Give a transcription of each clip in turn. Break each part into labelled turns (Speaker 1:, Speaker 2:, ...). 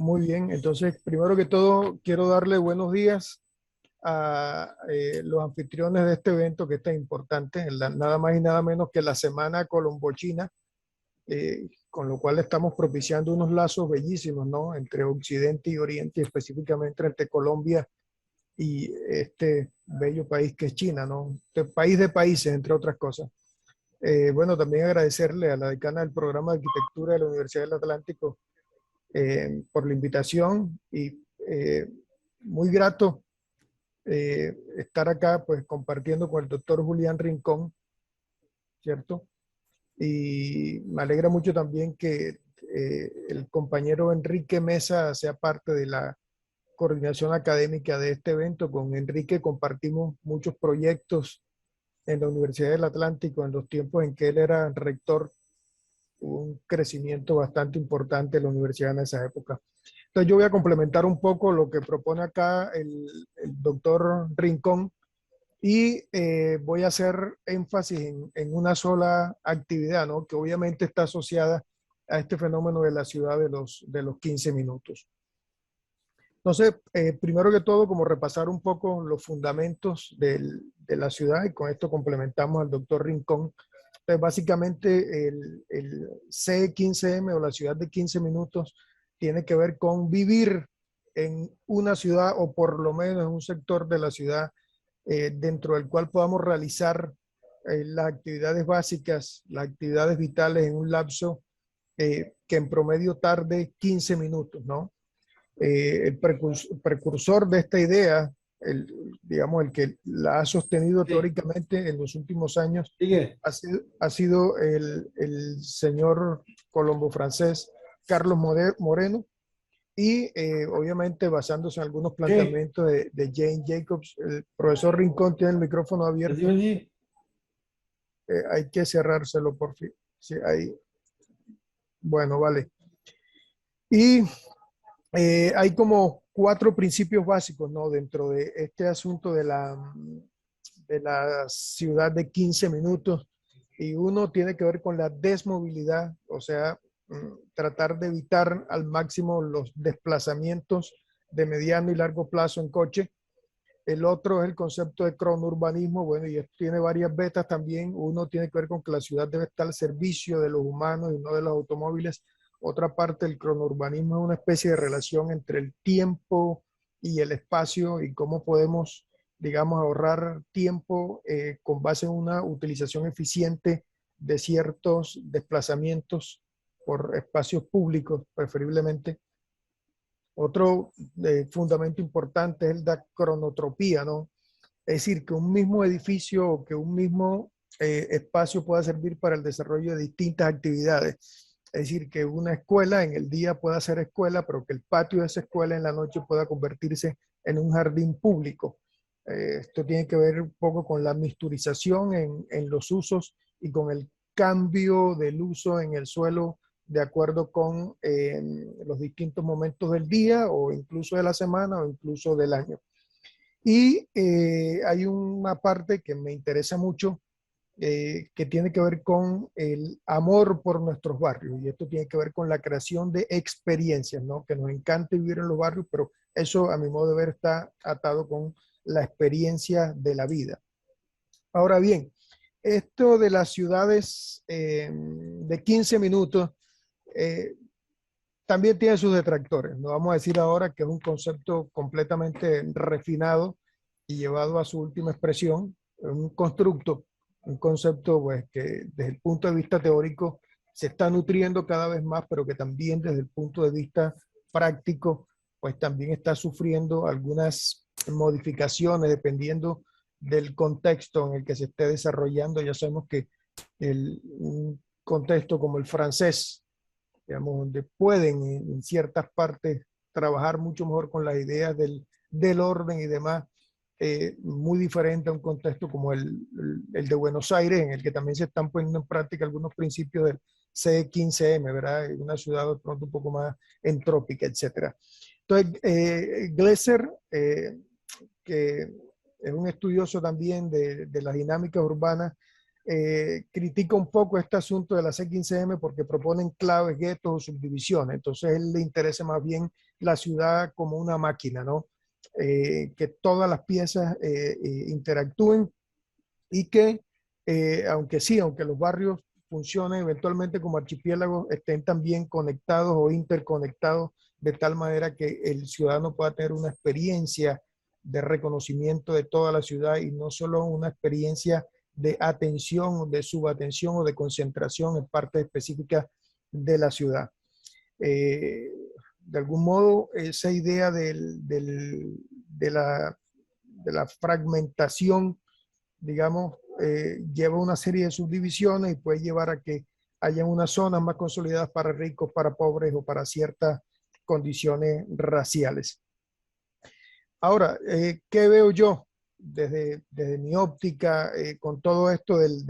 Speaker 1: Muy bien, entonces primero que todo quiero darle buenos días a los anfitriones de este evento que es tan importante, nada más y nada menos que la Semana Colombo-China, con lo cual estamos propiciando unos lazos bellísimos, ¿no? Entre Occidente y Oriente, específicamente entre Colombia y este bello país que es China, ¿no? Este país de países, entre otras cosas. Bueno, también agradecerle a la decana del programa de arquitectura de la Universidad del Atlántico por la invitación y muy grato estar acá pues compartiendo con el doctor Julián Rincón, ¿cierto? Y me alegra mucho también que el compañero Enrique Mesa sea parte de la coordinación académica de este evento. Con Enrique compartimos muchos proyectos en la Universidad del Atlántico en los tiempos en que él era rector. Hubo un crecimiento bastante importante en la universidad en esa época. Entonces yo voy a complementar un poco lo que propone acá el doctor Rincón y voy a hacer énfasis en una sola actividad, ¿no? Que obviamente está asociada a este fenómeno de la ciudad de los 15 minutos. Entonces, primero que todo, como repasar un poco los fundamentos de la ciudad y con esto complementamos al doctor Rincón. Entonces, básicamente el C15M o la ciudad de 15 minutos tiene que ver con vivir en una ciudad o por lo menos en un sector de la ciudad dentro del cual podamos realizar las actividades básicas, las actividades vitales en un lapso que en promedio tarde 15 minutos, ¿no? El precursor de esta idea, digamos, el que la ha sostenido
Speaker 2: Sí,
Speaker 1: teóricamente en los últimos años,
Speaker 2: sigue.
Speaker 1: ha sido el señor colombo francés Carlos Moreno, y obviamente basándose en algunos
Speaker 2: ¿Qué?
Speaker 1: planteamientos de Jane Jacobs. El profesor Rincón tiene el micrófono
Speaker 2: Así,
Speaker 1: abierto,
Speaker 2: así.
Speaker 1: hay que cerrárselo por fin. Sí, ahí. Bueno, vale. Y hay como cuatro principios básicos, ¿no? Dentro de este asunto de la ciudad de 15 minutos. Y uno tiene que ver con la desmovilidad, o sea, tratar de evitar al máximo los desplazamientos de mediano y largo plazo en coche. El otro es el concepto de cronourbanismo, bueno, y esto tiene varias betas también. Uno tiene que ver con que la ciudad debe estar al servicio de los humanos y no de los automóviles. Otra parte del cronourbanismo es una especie de relación entre el tiempo y el espacio y cómo podemos, digamos, ahorrar tiempo con base en una utilización eficiente de ciertos desplazamientos por espacios públicos, preferiblemente. Otro fundamento importante es el de cronotropía, ¿no? Es decir, que un mismo edificio o que un mismo espacio pueda servir para el desarrollo de distintas actividades. Es decir, que una escuela en el día pueda ser escuela, pero que el patio de esa escuela en la noche pueda convertirse en un jardín público. Esto tiene que ver un poco con la mixturización en los usos y con el cambio del uso en el suelo de acuerdo con los distintos momentos del día o incluso de la semana o incluso del año. Y hay una parte que me interesa mucho que tiene que ver con el amor por nuestros barrios. Y esto tiene que ver con la creación de experiencias, ¿no? Que nos encanta vivir en los barrios, pero eso a mi modo de ver está atado con la experiencia de la vida. Ahora bien, esto de las ciudades de 15 minutos eh, también tiene sus detractores. No vamos a decir ahora que es un concepto completamente refinado y llevado a su última expresión, un constructo, un concepto pues, que desde el punto de vista teórico se está nutriendo cada vez más, pero que también desde el punto de vista práctico, pues también está sufriendo algunas modificaciones dependiendo del contexto en el que se esté desarrollando. Ya sabemos que un contexto como el francés, digamos, donde pueden en ciertas partes trabajar mucho mejor con las ideas del orden y demás, muy diferente a un contexto como el de Buenos Aires, en el que también se están poniendo en práctica algunos principios del C15M, ¿verdad? Una ciudad de pronto un poco más entrópica, etcétera. Entonces, Gleiser, que es un estudioso también de las dinámicas urbanas, critica un poco este asunto de la C15M porque proponen claves, guetos o subdivisiones. Entonces, a él le interesa más bien la ciudad como una máquina, ¿no? Que todas las piezas interactúen y que, aunque los barrios funcionen eventualmente como archipiélagos, estén también conectados o interconectados de tal manera que el ciudadano pueda tener una experiencia de reconocimiento de toda la ciudad y no solo una experiencia de atención, de subatención o de concentración en partes específicas de la ciudad. De algún modo, esa idea de la fragmentación, digamos, lleva una serie de subdivisiones y puede llevar a que haya unas zonas más consolidadas para ricos, para pobres o para ciertas condiciones raciales. Ahora, ¿qué veo yo desde mi óptica con todo esto del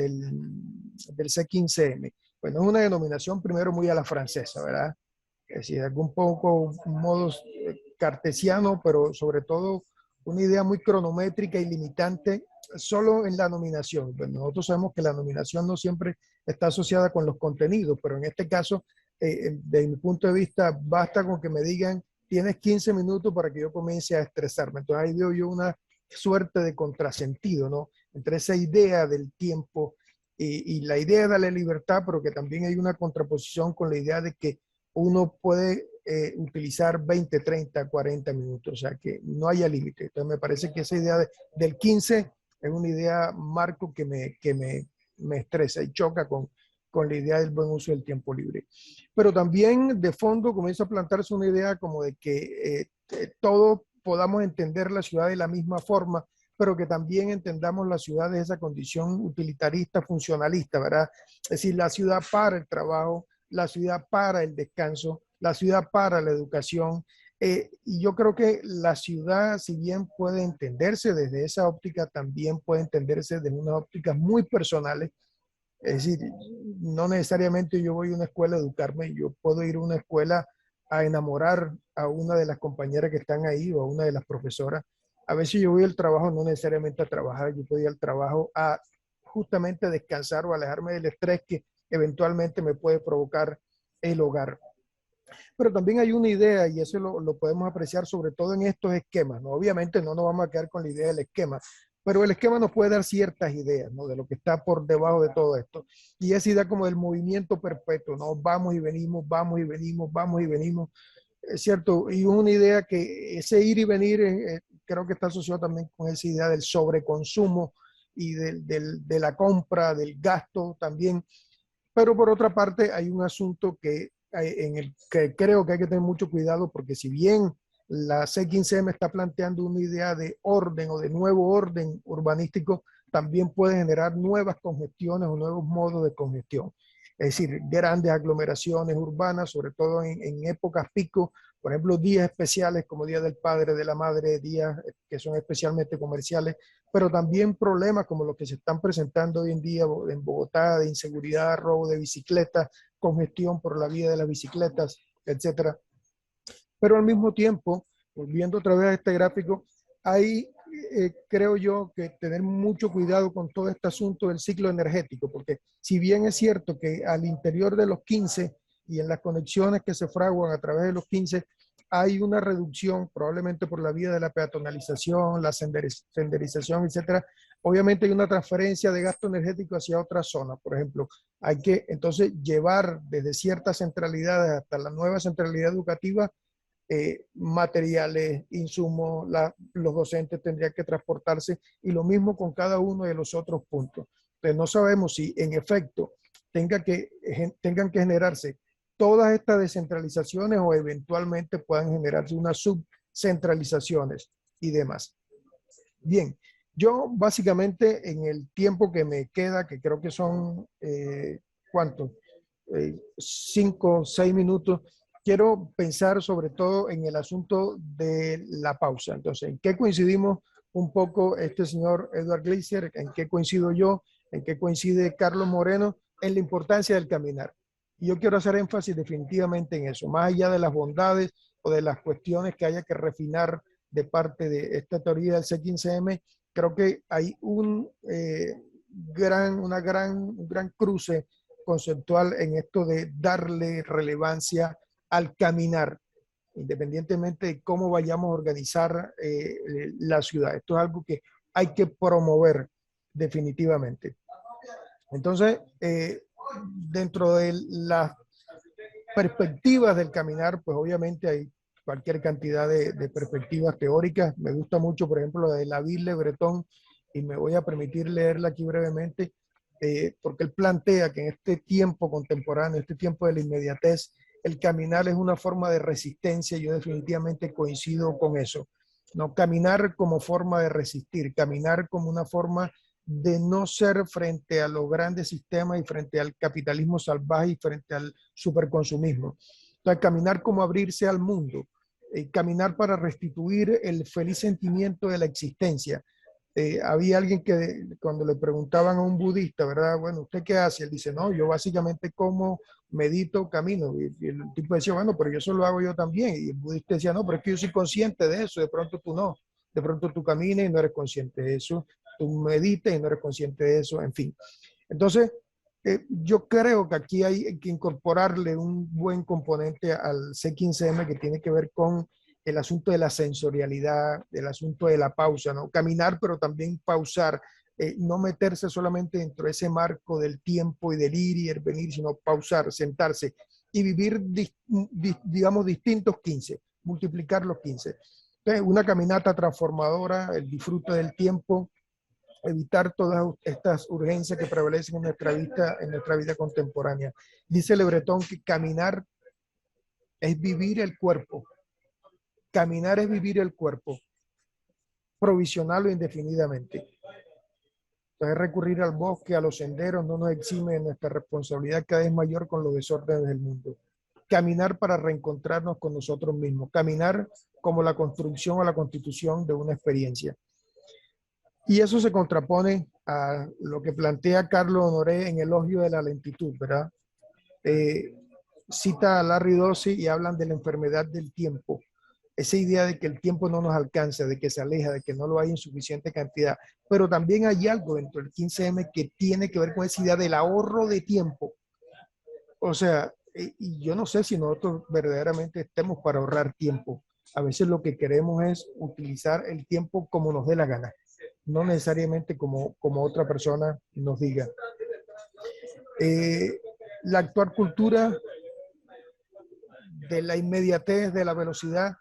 Speaker 1: C15M? Bueno, es una denominación primero muy a la francesa, ¿verdad? Es decir, algún poco un modo cartesiano, pero sobre todo una idea muy cronométrica y limitante solo en la nominación. Pues nosotros sabemos que la nominación no siempre está asociada con los contenidos, pero en este caso, desde mi punto de vista, basta con que me digan, tienes 15 minutos para que yo comience a estresarme. Entonces ahí veo yo una suerte de contrasentido, ¿no? Entre esa idea del tiempo y la idea de darle libertad, pero que también hay una contraposición con la idea de que uno puede utilizar 20, 30, 40 minutos, o sea, que no haya límite. Entonces me parece que esa idea del 15 es una idea marco me estresa y choca con la idea del buen uso del tiempo libre. Pero también de fondo comienza a plantarse una idea como de que todos podamos entender la ciudad de la misma forma, pero que también entendamos la ciudad de esa condición utilitarista, funcionalista, ¿verdad? Es decir, la ciudad para el trabajo, la ciudad para el descanso, la ciudad para la educación. Y yo creo que la ciudad, si bien puede entenderse desde esa óptica, también puede entenderse desde unas ópticas muy personales. Es decir, no necesariamente yo voy a una escuela a educarme, yo puedo ir a una escuela a enamorar a una de las compañeras que están ahí o a una de las profesoras. A veces yo voy al trabajo no necesariamente a trabajar, yo puedo ir al trabajo a justamente descansar o alejarme del estrés que eventualmente me puede provocar el hogar. Pero también hay una idea, y eso lo podemos apreciar sobre todo en estos esquemas, ¿no? Obviamente no nos vamos a quedar con la idea del esquema, pero el esquema nos puede dar ciertas ideas, ¿no? De lo que está por debajo de todo esto. Y esa idea como del movimiento perpetuo, ¿no? Vamos y venimos, vamos y venimos, vamos y venimos. Es cierto, y una idea que ese ir y venir creo que está asociado también con esa idea del sobreconsumo y de la compra, del gasto también. Pero por otra parte, hay un asunto en el que creo que hay que tener mucho cuidado, porque si bien la C15M está planteando una idea de orden o de nuevo orden urbanístico, también puede generar nuevas congestiones o nuevos modos de congestión. Es decir, grandes aglomeraciones urbanas, sobre todo en épocas pico, por ejemplo, días especiales como Día del Padre, de la Madre, días que son especialmente comerciales, pero también problemas como los que se están presentando hoy en día en Bogotá, de inseguridad, robo de bicicletas, congestión por la vía de las bicicletas, etcétera. Pero al mismo tiempo, volviendo otra vez a este gráfico, hay, creo yo, que tener mucho cuidado con todo este asunto del ciclo energético, porque si bien es cierto que al interior de los 15 y en las conexiones que se fraguan a través de los 15, hay una reducción, probablemente por la vía de la peatonalización, la senderización, etcétera. Obviamente hay una transferencia de gasto energético hacia otras zonas. Por ejemplo, hay que entonces llevar desde ciertas centralidades hasta la nueva centralidad educativa materiales, insumos, los docentes tendrían que transportarse y lo mismo con cada uno de los otros puntos. Entonces no sabemos si en efecto tengan que generarse todas estas descentralizaciones o eventualmente puedan generarse unas subcentralizaciones y demás. Bien, yo básicamente en el tiempo que me queda, que creo que son, ¿cuánto? 5 o 6 minutos, quiero pensar sobre todo en el asunto de la pausa. Entonces, ¿en qué coincidimos un poco este señor Edward Glaeser? ¿En qué coincido yo? ¿En qué coincide Carlos Moreno? En la importancia del caminar. Y yo quiero hacer énfasis definitivamente en eso, más allá de las bondades o de las cuestiones que haya que refinar de parte de esta teoría del C15M, creo que hay un gran cruce conceptual en esto de darle relevancia al caminar, independientemente de cómo vayamos a organizar la ciudad. Esto es algo que hay que promover definitivamente. Entonces, dentro de las perspectivas del caminar, pues obviamente hay cualquier cantidad de perspectivas teóricas. Me gusta mucho, por ejemplo, la de David Le Breton, y me voy a permitir leerla aquí brevemente, porque él plantea que en este tiempo contemporáneo, este tiempo de la inmediatez, el caminar es una forma de resistencia. Yo definitivamente coincido con eso. No caminar como forma de resistir, caminar como una forma de no ser frente a los grandes sistemas y frente al capitalismo salvaje y frente al superconsumismo. Entonces, caminar como abrirse al mundo, caminar para restituir el feliz sentimiento de la existencia. Había alguien que cuando le preguntaban a un budista, ¿verdad? Bueno, ¿usted qué hace? Él dice, no, yo básicamente como, medito, camino. Y el tipo decía, bueno, pero yo eso lo hago yo también. Y el budista decía, no, pero es que yo soy consciente de eso, de pronto tú no. De pronto tú caminas y no eres consciente de eso, tú meditas y no eres consciente de eso, en fin. Entonces, yo creo que aquí hay que incorporarle un buen componente al C15M que tiene que ver con el asunto de la sensorialidad, el asunto de la pausa, ¿no? Caminar, pero también pausar, no meterse solamente dentro de ese marco del tiempo y del ir y el venir, sino pausar, sentarse y vivir, digamos, distintos 15, multiplicar los 15. Entonces, una caminata transformadora, el disfrute del tiempo, evitar todas estas urgencias que prevalecen en nuestra vida contemporánea. Dice Le Breton que caminar es vivir el cuerpo. Caminar es vivir el cuerpo, provisional o indefinidamente. Entonces, recurrir al bosque, a los senderos, no nos exime de nuestra responsabilidad cada vez mayor con los desórdenes del mundo. Caminar para reencontrarnos con nosotros mismos. Caminar como la construcción o la constitución de una experiencia. Y eso se contrapone a lo que plantea Carlos Honoré en Elogio de la lentitud, ¿verdad? Eh, Cita a Larry Dossey y hablan de la enfermedad del tiempo. Esa idea de que el tiempo no nos alcanza, de que se aleja, de que no lo hay en suficiente cantidad. Pero también hay algo dentro del 15M que tiene que ver con esa idea del ahorro de tiempo. O sea, y yo no sé si nosotros verdaderamente estemos para ahorrar tiempo. A veces lo que queremos es utilizar el tiempo como nos dé la gana, no necesariamente como otra persona nos diga. Eh, la actual cultura de la inmediatez, de la velocidad,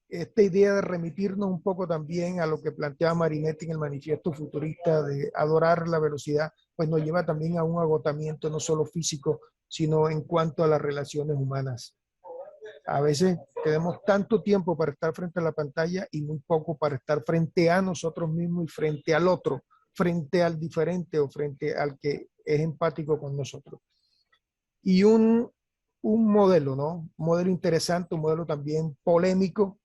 Speaker 1: esta idea de remitirnos un poco también a lo que planteaba Marinetti en el manifiesto futurista de adorar la velocidad, pues nos lleva también a un agotamiento no solo físico, sino en cuanto a las relaciones humanas. A veces tenemos tanto tiempo para estar frente a la pantalla y muy poco para estar frente a nosotros mismos y frente al otro, frente al diferente o frente al que es empático con nosotros. Y un modelo, ¿no? Un modelo interesante, un modelo también polémico,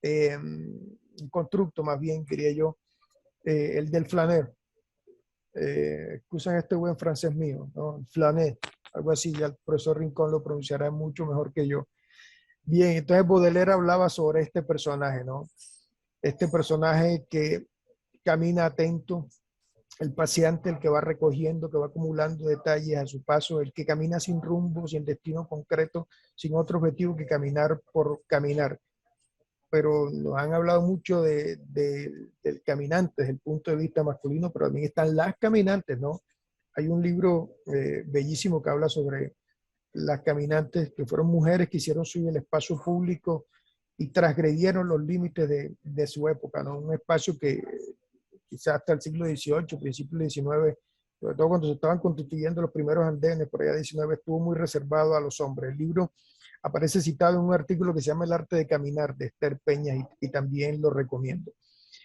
Speaker 1: un constructo más bien, diría yo, el del flaner. Excusan este buen francés mío, ¿no? Flaner, algo así, ya el profesor Rincón lo pronunciará mucho mejor que yo. Bien, entonces Baudelaire hablaba sobre este personaje, ¿no? Este personaje que camina atento, el paseante, el que va recogiendo, que va acumulando detalles a su paso, el que camina sin rumbo, sin destino concreto, sin otro objetivo que caminar por caminar. Pero nos han hablado mucho del caminante desde el punto de vista masculino, pero también están las caminantes, ¿no? Hay un libro bellísimo que habla sobre las caminantes que fueron mujeres que hicieron suyo el espacio público y transgredieron los límites de su época, ¿no? Un espacio que quizás hasta el siglo XVIII, principios del XIX, sobre todo cuando se estaban constituyendo los primeros andenes, por allá 19, estuvo muy reservado a los hombres. El libro aparece citado en un artículo que se llama El arte de caminar, de Esther Peña, y también lo recomiendo.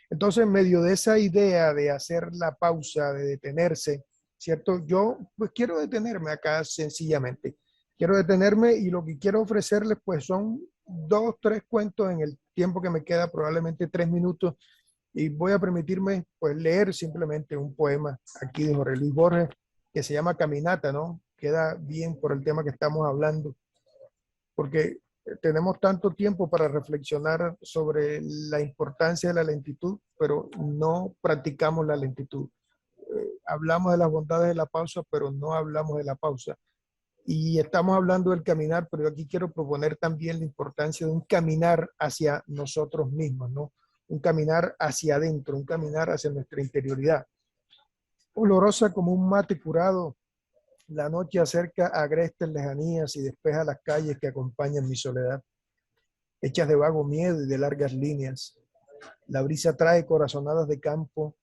Speaker 1: Entonces, en medio de esa idea de hacer la pausa, de detenerse, ¿cierto? Yo pues quiero detenerme acá sencillamente. Quiero detenerme y lo que quiero ofrecerles pues son 2, 3 cuentos en el tiempo que me queda, probablemente 3 minutos, y voy a permitirme pues leer simplemente un poema aquí de Jorge Luis Borges que se llama Caminata, ¿no? Queda bien por el tema que estamos hablando, porque tenemos tanto tiempo para reflexionar sobre la importancia de la lentitud, pero no practicamos la lentitud. hablamos de las bondades de la pausa, pero no hablamos de la pausa. Y estamos hablando del caminar, pero yo aquí quiero proponer también la importancia de un caminar hacia nosotros mismos, ¿no? Un caminar hacia adentro, un caminar hacia nuestra interioridad. Olorosa como un mate curado, la noche acerca agrestes lejanías y despeja las calles que acompañan mi soledad, hechas de vago miedo y de largas líneas. La brisa trae corazonadas de campo,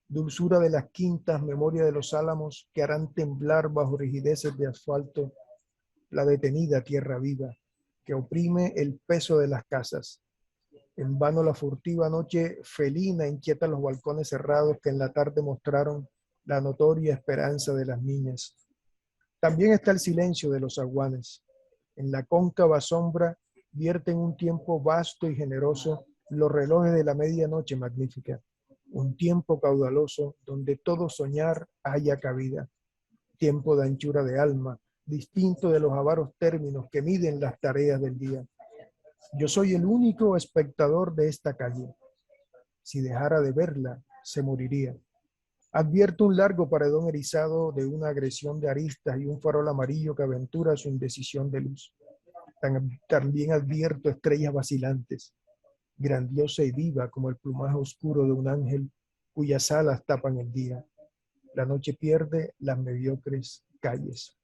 Speaker 1: dulzura de las quintas, memoria de los álamos que harán temblar bajo rigideces de asfalto la detenida tierra viva, que oprime el peso de las casas. En vano la furtiva noche felina inquieta los balcones cerrados que en la tarde mostraron la notoria esperanza de las niñas. También está el silencio de los aguanes. En la cóncava sombra vierten un tiempo vasto y generoso los relojes de la medianoche magnífica, un tiempo caudaloso donde todo soñar haya cabida, tiempo de anchura de alma, distinto de los avaros términos que miden las tareas del día. Yo soy el único espectador de esta calle. Si dejara de verla, se moriría. Advierto un largo paredón erizado de una agresión de aristas y un farol amarillo que aventura su indecisión de luz. También advierto estrellas vacilantes, grandiosa y viva como el plumaje oscuro de un ángel cuyas alas tapan el día. La noche pierde las mediocres calles.